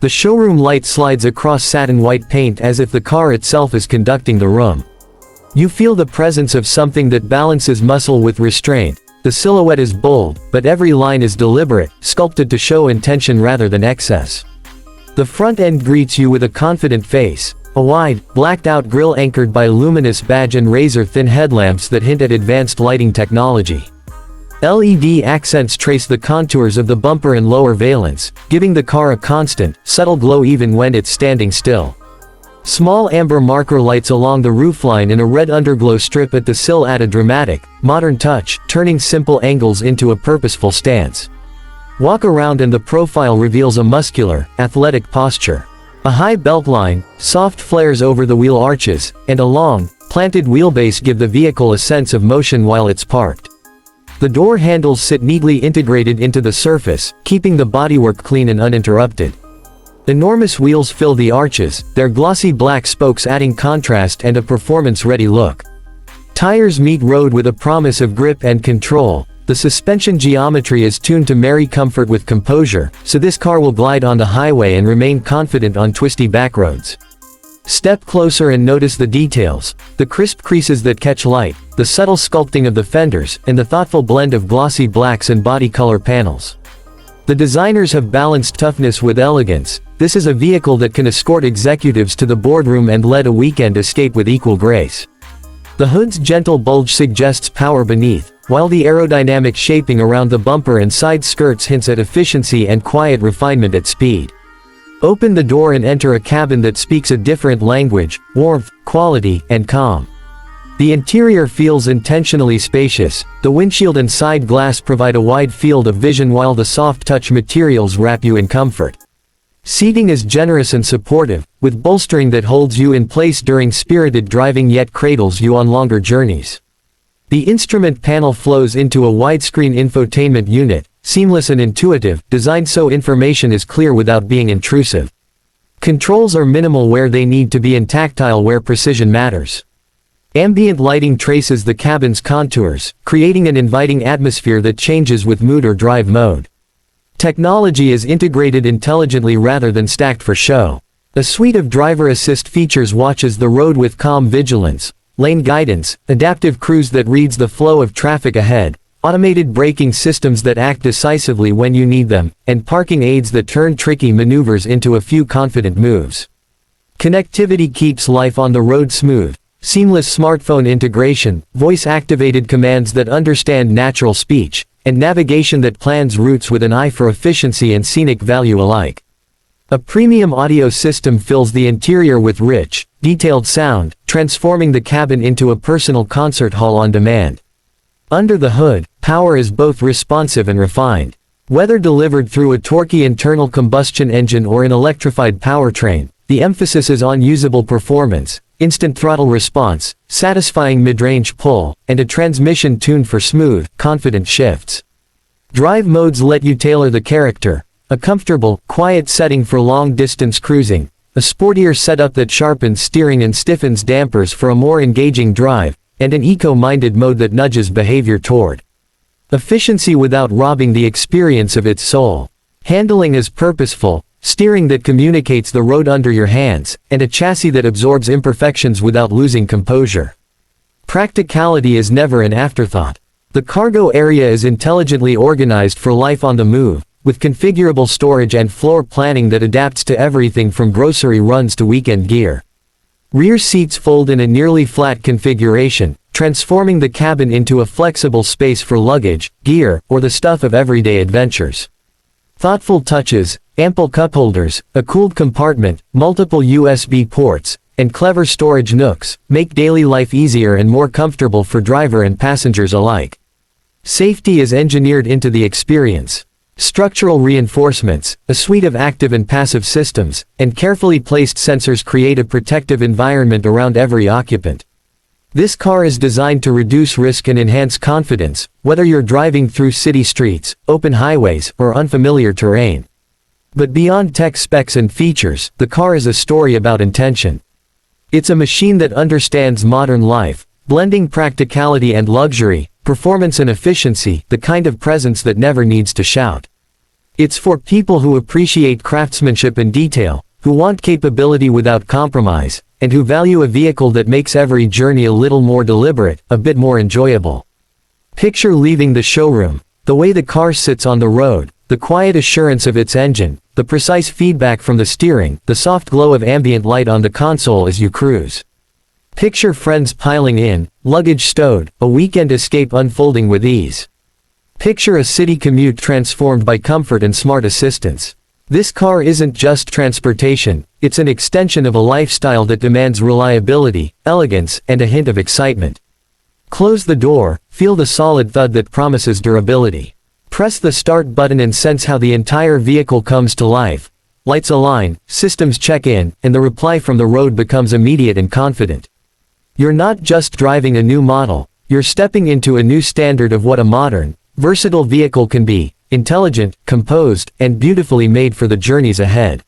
The showroom light slides across satin white paint as if the car itself is conducting the room. You feel the presence of something that balances muscle with restraint. The silhouette is bold, but every line is deliberate, sculpted to show intention rather than excess. The front end greets you with a confident face, a wide, blacked-out grille anchored by luminous badge and razor-thin headlamps that hint at advanced lighting technology. LED accents trace the contours of the bumper and lower valence, giving the car a constant, subtle glow even when it's standing still. Small amber marker lights along the roofline and a red underglow strip at the sill add a dramatic, modern touch, turning simple angles into a purposeful stance. Walk around and the profile reveals a muscular, athletic posture. A high beltline, soft flares over the wheel arches, and a long, planted wheelbase give the vehicle a sense of motion while it's parked. The door handles sit neatly integrated into the surface, keeping the bodywork clean and uninterrupted. Enormous wheels fill the arches, their glossy black spokes adding contrast and a performance-ready look. Tires meet road with a promise of grip and control. The suspension geometry is tuned to marry comfort with composure, so this car will glide on the highway and remain confident on twisty backroads. Step closer and notice the details, the crisp creases that catch light, the subtle sculpting of the fenders, and the thoughtful blend of glossy blacks and body color panels. The designers have balanced toughness with elegance. This is a vehicle that can escort executives to the boardroom and lead a weekend escape with equal grace. The hood's gentle bulge suggests power beneath, while the aerodynamic shaping around the bumper and side skirts hints at efficiency and quiet refinement at speed. Open the door and enter a cabin that speaks a different language: warmth, quality, and calm. The interior feels intentionally spacious. The windshield and side glass provide a wide field of vision while the soft touch materials wrap you in comfort. Seating is generous and supportive, with bolstering that holds you in place during spirited driving yet cradles you on longer journeys. The instrument panel flows into a widescreen infotainment unit, seamless and intuitive, designed so information is clear without being intrusive. Controls are minimal where they need to be and tactile where precision matters. Ambient lighting traces the cabin's contours, creating an inviting atmosphere that changes with mood or drive mode. Technology is integrated intelligently rather than stacked for show. A suite of driver assist features watches the road with calm vigilance: lane guidance, adaptive cruise that reads the flow of traffic ahead, automated braking systems that act decisively when you need them, and parking aids that turn tricky maneuvers into a few confident moves. Connectivity keeps life on the road smooth. Seamless smartphone integration, voice-activated commands that understand natural speech, and navigation that plans routes with an eye for efficiency and scenic value alike. A premium audio system fills the interior with rich, detailed sound, transforming the cabin into a personal concert hall on demand. Under the hood, power is both responsive and refined. Whether delivered through a torquey internal combustion engine or an electrified powertrain, the emphasis is on usable performance, instant throttle response, satisfying mid-range pull, and a transmission tuned for smooth, confident shifts. Drive modes let you tailor the character: a comfortable, quiet setting for long-distance cruising, a sportier setup that sharpens steering and stiffens dampers for a more engaging drive, and an eco-minded mode that nudges behavior toward efficiency without robbing the experience of its soul. Handling is purposeful, steering that communicates the road under your hands, and a chassis that absorbs imperfections without losing composure. Practicality is never an afterthought. The cargo area is intelligently organized for life on the move, with configurable storage and floor planning that adapts to everything from grocery runs to weekend gear. Rear seats fold in a nearly flat configuration, transforming the cabin into a flexible space for luggage, gear, or the stuff of everyday adventures. Thoughtful touches, ample cup holders, a cooled compartment, multiple USB ports, and clever storage nooks make daily life easier and more comfortable for driver and passengers alike. Safety is engineered into the experience. Structural reinforcements, a suite of active and passive systems, and carefully placed sensors create a protective environment around every occupant. This car is designed to reduce risk and enhance confidence, whether you're driving through city streets, open highways, or unfamiliar terrain. But beyond tech specs and features, the car is a story about intention. It's a machine that understands modern life, blending practicality and luxury, performance and efficiency, the kind of presence that never needs to shout. It's for people who appreciate craftsmanship and detail, who want capability without compromise, and who value a vehicle that makes every journey a little more deliberate, a bit more enjoyable. Picture leaving the showroom. The way the car sits on the road, the quiet assurance of its engine, the precise feedback from the steering, the soft glow of ambient light on the console as you cruise. Picture friends piling in, luggage stowed, a weekend escape unfolding with ease. Picture a city commute transformed by comfort and smart assistance. This car isn't just transportation, it's an extension of a lifestyle that demands reliability, elegance, and a hint of excitement. Close the door, feel the solid thud that promises durability. Press the start button and sense how the entire vehicle comes to life. Lights align, systems check in, and the reply from the road becomes immediate and confident. You're not just driving a new model, you're stepping into a new standard of what a modern, versatile vehicle can be, intelligent, composed, and beautifully made for the journeys ahead.